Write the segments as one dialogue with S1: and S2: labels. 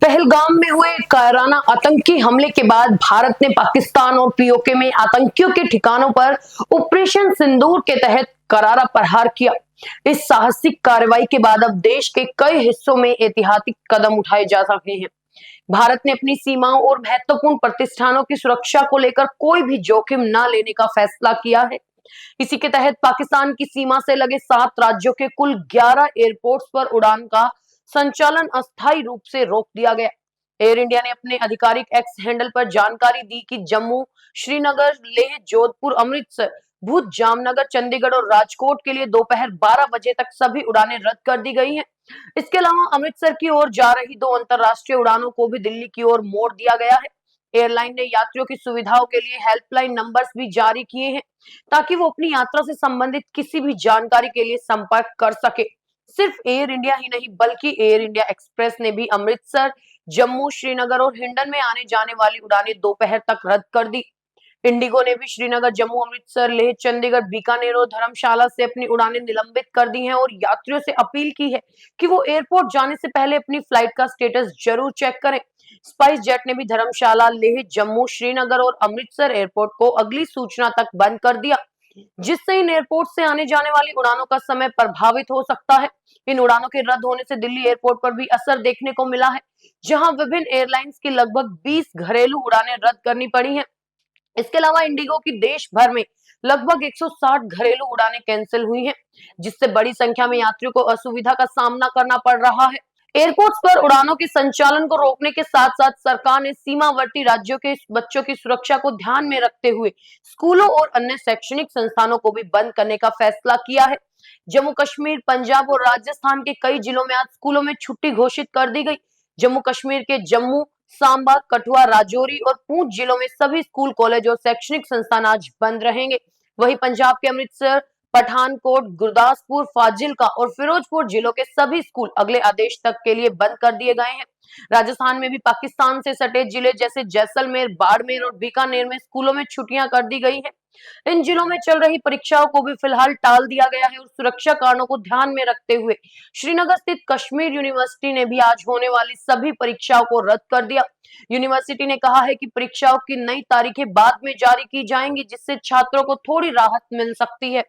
S1: पहलगाम में हुए कायराना आतंकी हमले के बाद भारत ने पाकिस्तान और पीओके में आतंकियों के ठिकानों पर ऑपरेशन सिंदूर के तहत करारा प्रहार किया। इस साहसिक कार्रवाई के बाद अब देश के कई हिस्सों में ऐतिहासिक कदम उठाए जा रहे हैं। भारत ने अपनी सीमाओं और महत्वपूर्ण प्रतिष्ठानों की सुरक्षा को लेकर कोई भी जोखिम न लेने का फैसला किया है। इसी के तहत पाकिस्तान की सीमा से लगे 7 राज्यों के कुल 11 एयरपोर्ट्स पर उड़ान का संचालन अस्थायी रूप से रोक दिया गया। एयर इंडिया ने अपने आधिकारिक एक्स हैंडल पर जानकारी दी कि जम्मू, श्रीनगर, लेह, जोधपुर, अमृतसर, भुज, जामनगर, चंडीगढ़ और राजकोट के लिए दोपहर 12 बजे तक सभी उड़ानें रद्द कर दी गई हैं। इसके अलावा अमृतसर की ओर जा रही 2 अंतरराष्ट्रीय उड़ानों को भी दिल्ली की ओर मोड़ दिया गया है। एयरलाइन ने यात्रियों की सुविधाओं के लिए हेल्पलाइन नंबर्स भी जारी किए हैं ताकि वो अपनी यात्रा से संबंधित किसी भी जानकारी के लिए संपर्क कर सके। सिर्फ एयर इंडिया ही नहीं बल्कि एयर इंडिया एक्सप्रेस ने भी अमृतसर, जम्मू, श्रीनगर और हिंडन में आने जाने वाली उड़ानें दोपहर तक रद्द कर दी। इंडिगो ने भी श्रीनगर, जम्मू, अमृतसर, लेह, चंडीगढ़, बीकानेर और धर्मशाला से अपनी उड़ानें निलंबित कर दी हैं और यात्रियों से अपील की है कि वो एयरपोर्ट जाने से पहले अपनी फ्लाइट का स्टेटस जरूर चेक करें। स्पाइस जेट ने भी धर्मशाला, लेह, जम्मू, श्रीनगर और अमृतसर एयरपोर्ट को अगली सूचना तक बंद कर दिया, जिससे इन एयरपोर्ट से आने जाने वाली उड़ानों का समय प्रभावित हो सकता है। इन उड़ानों के रद्द होने से दिल्ली एयरपोर्ट पर भी असर देखने को मिला है, जहां विभिन्न एयरलाइंस की लगभग 20 घरेलू उड़ानें रद्द करनी पड़ी हैं। इसके अलावा इंडिगो की देश भर में लगभग 160 घरेलू उड़ानें कैंसिल हुई हैं, जिससे बड़ी संख्या में यात्रियों को असुविधा का सामना करना पड़ रहा है। एयरपोर्ट्स पर उड़ानों के संचालन को रोकने के साथ साथ सरकार ने सीमावर्ती राज्यों के बच्चों की सुरक्षा को ध्यान में रखते हुए स्कूलों और अन्य शैक्षणिक संस्थानों को भी बंद करने का फैसला किया है। जम्मू कश्मीर, पंजाब और राजस्थान के कई जिलों में आज स्कूलों में छुट्टी घोषित कर दी गई। जम्मू कश्मीर के जम्मू, सांबा, कठुआ, राजौरी और पूंछ जिलों में सभी स्कूल, कॉलेज और शैक्षणिक संस्थान आज बंद रहेंगे। वहीं पंजाब के अमृतसर, पठानकोट, गुरदासपुर, फाजिल्का और फिरोजपुर जिलों के सभी स्कूल अगले आदेश तक के लिए बंद कर दिए गए हैं। राजस्थान में भी पाकिस्तान से सटे जिले जैसे जैसलमेर, बाड़मेर और बीकानेर में स्कूलों में छुट्टियां कर दी गई हैं। इन जिलों में चल रही परीक्षाओं को भी फिलहाल टाल दिया गया है और सुरक्षा कारणों को ध्यान में रखते हुए श्रीनगर स्थित कश्मीर यूनिवर्सिटी ने भी आज होने वाली सभी परीक्षाओं को रद्द कर दिया। यूनिवर्सिटी ने कहा है कि परीक्षाओं की नई तारीखें बाद में जारी की जाएंगी, जिससे छात्रों को थोड़ी राहत मिल सकती है।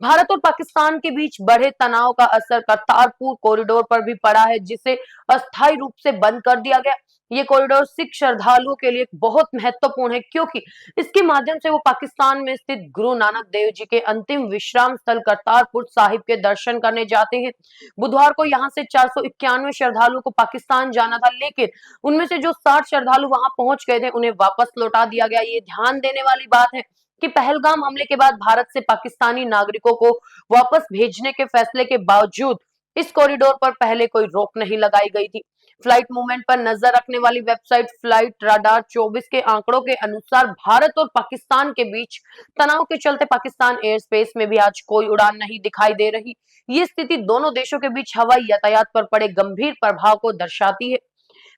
S1: भारत और पाकिस्तान के बीच बढ़े तनाव का असर करतारपुर कॉरिडोर पर भी पड़ा है, जिसे अस्थायी रूप से बंद कर दिया गया। ये कॉरिडोर सिख श्रद्धालुओं के लिए बहुत महत्वपूर्ण है, क्योंकि इसके माध्यम से वो पाकिस्तान में स्थित गुरु नानक देव जी के अंतिम विश्राम स्थल करतारपुर साहिब के दर्शन करने जाते हैं। बुधवार को यहाँ से 491 श्रद्धालुओं को पाकिस्तान जाना था, लेकिन उनमें से जो 60 श्रद्धालु वहां पहुंच गए थे उन्हें वापस लौटा दिया गया। ये ध्यान देने वाली बात है कि पहलगाम हमले के बाद भारत से पाकिस्तानी नागरिकों को वापस भेजने के फैसले के बावजूद इस कॉरिडोर पर पहले कोई रोक नहीं लगाई गई थी। फ्लाइट मूवमेंट पर नजर रखने वाली वेबसाइट फ्लाइट राडार 24 के आंकड़ों के अनुसार भारत और पाकिस्तान के बीच तनाव के चलते पाकिस्तान एयर स्पेस में भी आज कोई उड़ान नहीं दिखाई दे रही। ये स्थिति दोनों देशों के बीच हवाई यातायात पर पड़े गंभीर प्रभाव को दर्शाती है।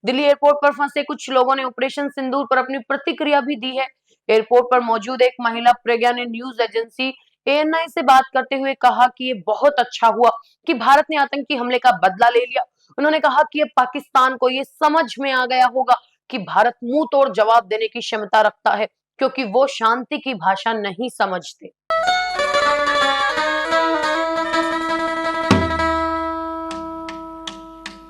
S1: दिल्ली एयरपोर्ट पर फंसे कुछ लोगों ने ऑपरेशन सिंदूर पर अपनी प्रतिक्रिया भी दी है। एयरपोर्ट पर मौजूद एक महिला प्रज्ञा ने न्यूज एजेंसी एएनआई से बात करते हुए कहा कि ये बहुत अच्छा हुआ कि भारत ने आतंकी हमले का बदला ले लिया। उन्होंने कहा कि अब पाकिस्तान को ये समझ में आ गया होगा कि भारत मुंह तोड़ जवाब देने की क्षमता रखता है, क्योंकि वो शांति की भाषा नहीं समझते।